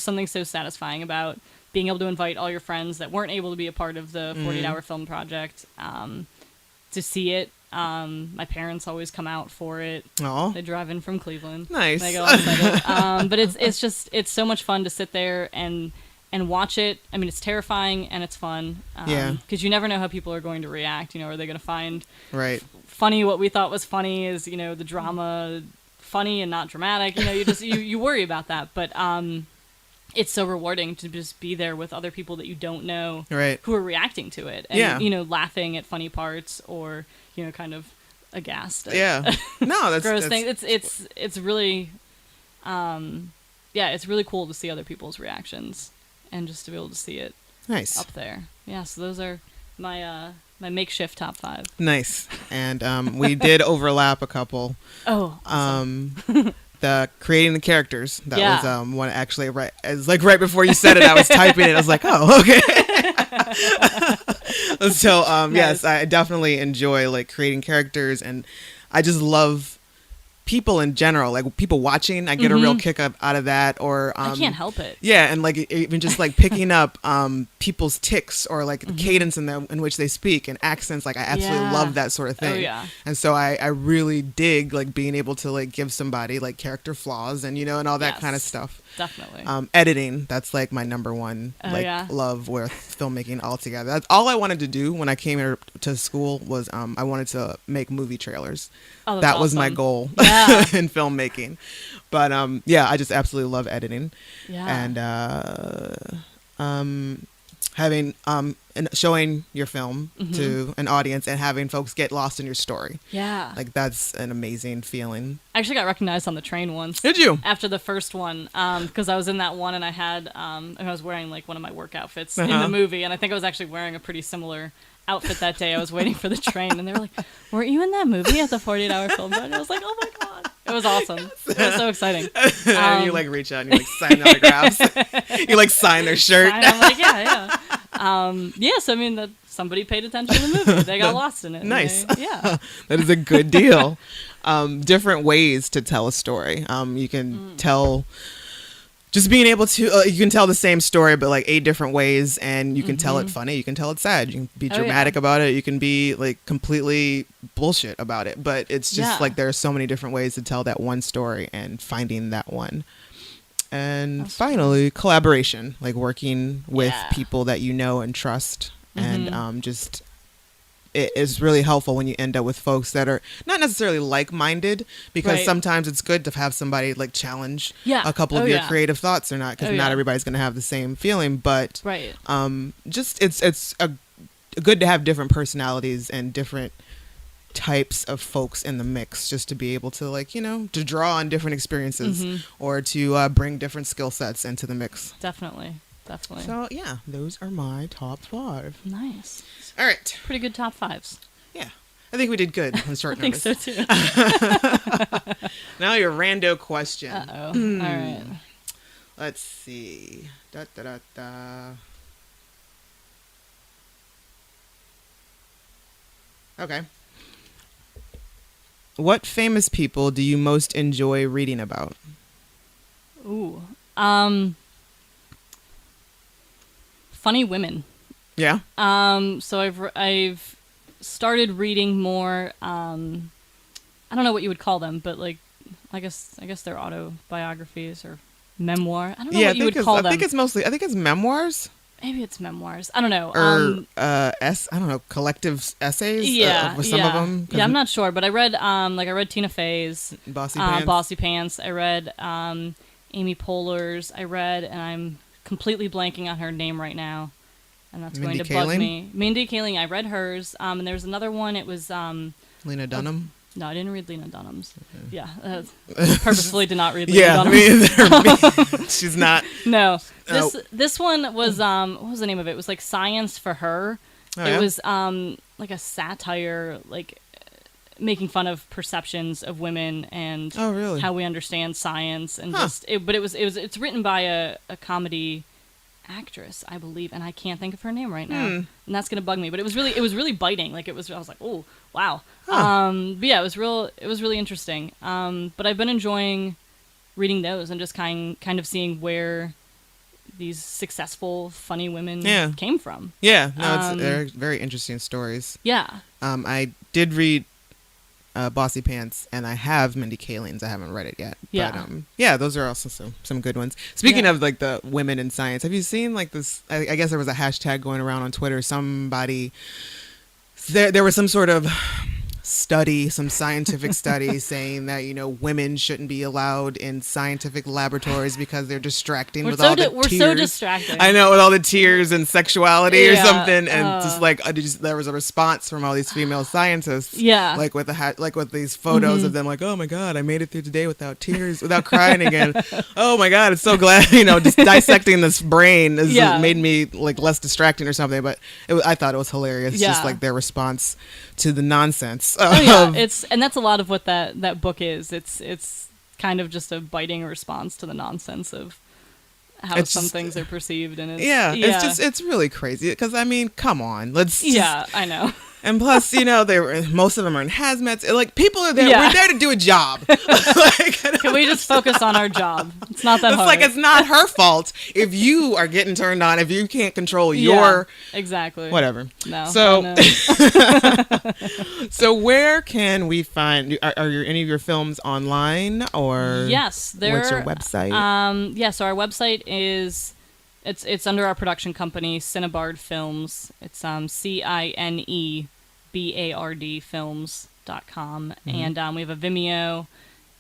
something so satisfying about being able to invite all your friends that weren't able to be a part of the 48-hour film project to see it. My parents always come out for it. Aww. They drive in from Cleveland. Nice. They go all excited. But it's so much fun to sit there and watch it. I mean, it's terrifying and it's fun. Because you never know how people are going to react. Are they going to find funny what we thought was funny is, the drama funny and not dramatic. You worry about that. But it's so rewarding to just be there with other people that you don't know who are reacting to it. And, laughing at funny parts or, kind of aghast. No, that's gross thing. It's really, it's really cool to see other people's reactions and just to be able to see it up there. Yeah, so those are my makeshift top 5. Nice. And we did overlap a couple. Oh, awesome. The creating the characters. That was one actually right. It was like right before you said it, I was typing it. I was like, oh, okay. So yes, I definitely enjoy like creating characters, and I just love people in general, like people watching, I get a real kick out of that. Or I can't help it. Yeah, and like even just like picking up people's tics or like the cadence in which they speak and accents. Like I absolutely love that sort of thing. Oh yeah. And so I really dig like being able to like give somebody like character flaws and and all that kind of stuff. Definitely. Editing, that's like my number one love with filmmaking altogether. That's all I wanted to do when I came here to school was I wanted to make movie trailers. Oh, that was awesome. my goal in filmmaking. But I just absolutely love editing. Yeah. And having and showing your film to an audience and having folks get lost in your story. Yeah. Like that's an amazing feeling. I actually got recognized on the train once. Did you? After the first one, because I was in that one and I had and I was wearing like one of my work outfits in the movie, and I think I was actually wearing a pretty similar outfit that day. I was waiting for the train and they were like, "Weren't you in that movie at the 48-hour film?" And I was like, "Oh my god." It was awesome. It was so exciting. And you like reach out and you like sign autographs. You like sign their shirt. I'm like, yeah. Yes, I mean that somebody paid attention to the movie. They got lost in it. Nice. Yeah. That is a good deal. Different ways to tell a story. You can tell. Just being able to, you can tell the same story, but like 8 different ways, and you can tell it funny, you can tell it sad, you can be dramatic about it, you can be like completely bullshit about it, but it's just like there are so many different ways to tell that one story and finding that one. And finally, collaboration, like working with people that you know and trust, and just it is really helpful when you end up with folks that are not necessarily like-minded, because sometimes it's good to have somebody like challenge a couple of your creative thoughts or not, because not everybody's going to have the same feeling, but just it's good to have different personalities and different types of folks in the mix, just to be able to like to draw on different experiences or to bring different skill sets into the mix. Definitely. So yeah, those are my top 5. Nice. All right. Pretty good top 5s. Yeah. I think we did good on short numbers. I think so too. Now your rando question. Uh-oh. All right. Let's see. Okay. What famous people do you most enjoy reading about? Ooh. Funny women. Yeah. So I've started reading more. I don't know what you would call them, but like, I guess they're autobiographies or memoir. I don't know what you would call them. I think it's memoirs. Maybe it's memoirs. I don't know. Or I don't know, collective essays. Yeah, with some of them. Yeah, I'm not sure, but I read I read Tina Fey's Bossy Pants. Bossy Pants. I read Amy Poehler's. I read, and I'm completely blanking on her name right now, and that's Mindy going to bug Kaling? me. Mindy Kaling. I read hers, and there's another one. It was Lena Dunham. No, I didn't read Lena Dunham's. Okay. Yeah, purposefully did not read Lena Dunham. She's not. No, this one was what was the name of it? It was like Science for Her. It was like a satire, like making fun of perceptions of women and how we understand science, and it's written by a comedy actress, I believe, and I can't think of her name right now, and that's gonna bug me. But it was really biting. Like I was like, oh wow. But yeah, it was really interesting. But I've been enjoying reading those and just kind of seeing where these successful, funny women came from. Yeah, no, they're very interesting stories. Yeah. I did read Bossy Pants, and I have Mindy Kaling's. I haven't read it yet. Yeah. But those are also some good ones. Speaking of like the women in science, have you seen like this? I guess there was a hashtag going around on Twitter. Somebody there was some sort of study, some scientific study saying that women shouldn't be allowed in scientific laboratories because they're distracting with all the tears. We're so distracted. I know, with all the tears and sexuality or something, and just like there was a response from all these female scientists, like with these photos of them, like, oh my god, I made it through today without tears, without crying again. Oh my god, it's so glad just dissecting this brain has made me like less distracting or something. But I thought it was hilarious, just like their response to the nonsense. And that's a lot of what that book is. It's kind of just a biting response to the nonsense of how some things are perceived, and it's really crazy. Because I mean, come on, let's. Yeah, I know. And plus, most of them are in hazmats. Like, people are there. Yeah. We're there to do a job. Like, Can we just focus on our job? It's not that hard. It's like, it's not her fault if you are getting turned on, if you can't control your... exactly. Whatever. No. So, no. So where can we find... Are any of your films online, or... Yes. What's your website? So our website is... It's under our production company, Cinebard Films. It's CINEBARD films.com. And we have a Vimeo.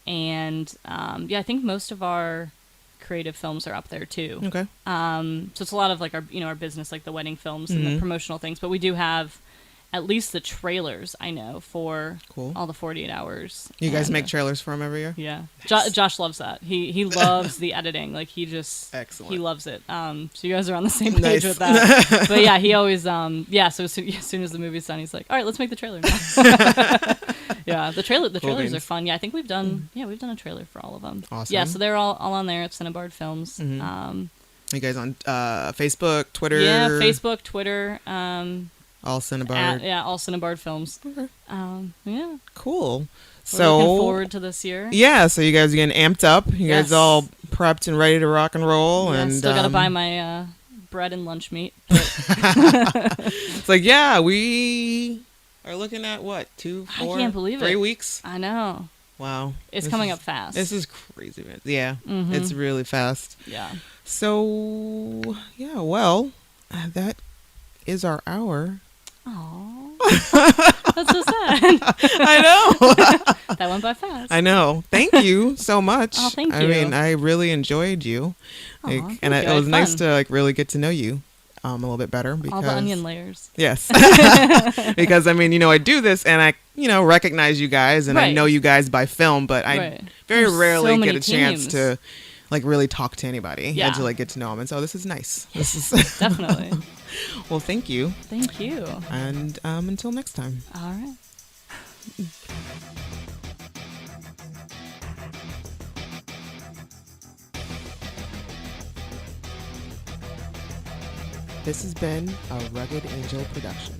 And I think most of our creative films are up there too. Okay. So it's a lot of like our business, like the wedding films and the promotional things. But we do have at least the trailers, I know, for all the 48 hours. You guys make trailers for them every year? Yeah. Josh loves that. He loves the editing. Like, he just... Excellent. He loves it. So you guys are on the same page with that. But yeah, he always... so as soon as the movie's done, he's like, all right, let's make the trailer now. Yeah, the trailers are fun. Yeah, I think we've done a trailer for all of them. Awesome. Yeah, so they're all on there at Cinebard Films. You guys on Facebook, Twitter? Yeah, Facebook, Twitter. All Cinebard. All Cinebard Films. Okay. Yeah. Cool. We're looking forward to this year. Yeah, so you guys are getting amped up. You guys all prepped and ready to rock and roll. Yeah, and still got to buy my bread and lunch meat. It's like, we are looking at what, 2, 4, I can't believe 3 it. weeks? I know. Wow. It's coming up fast. This is crazy, man. Yeah, it's really fast. Yeah. So, that is our hour. Aww. That's so sad. I know. That went by fast. I know. Thank you so much. Oh, thank you. I mean, I really enjoyed you. Aww, and it was nice to really get to know you a little bit better. Because, all the onion layers. Yes. Because, I do this and I, recognize you guys and I know you guys by film, but I very rarely get a chance to really talk to anybody and to get to know them. And so this is nice. This is definitely. Well, thank you. Thank you. And until next time. All right. This has been a Rugged Angel production.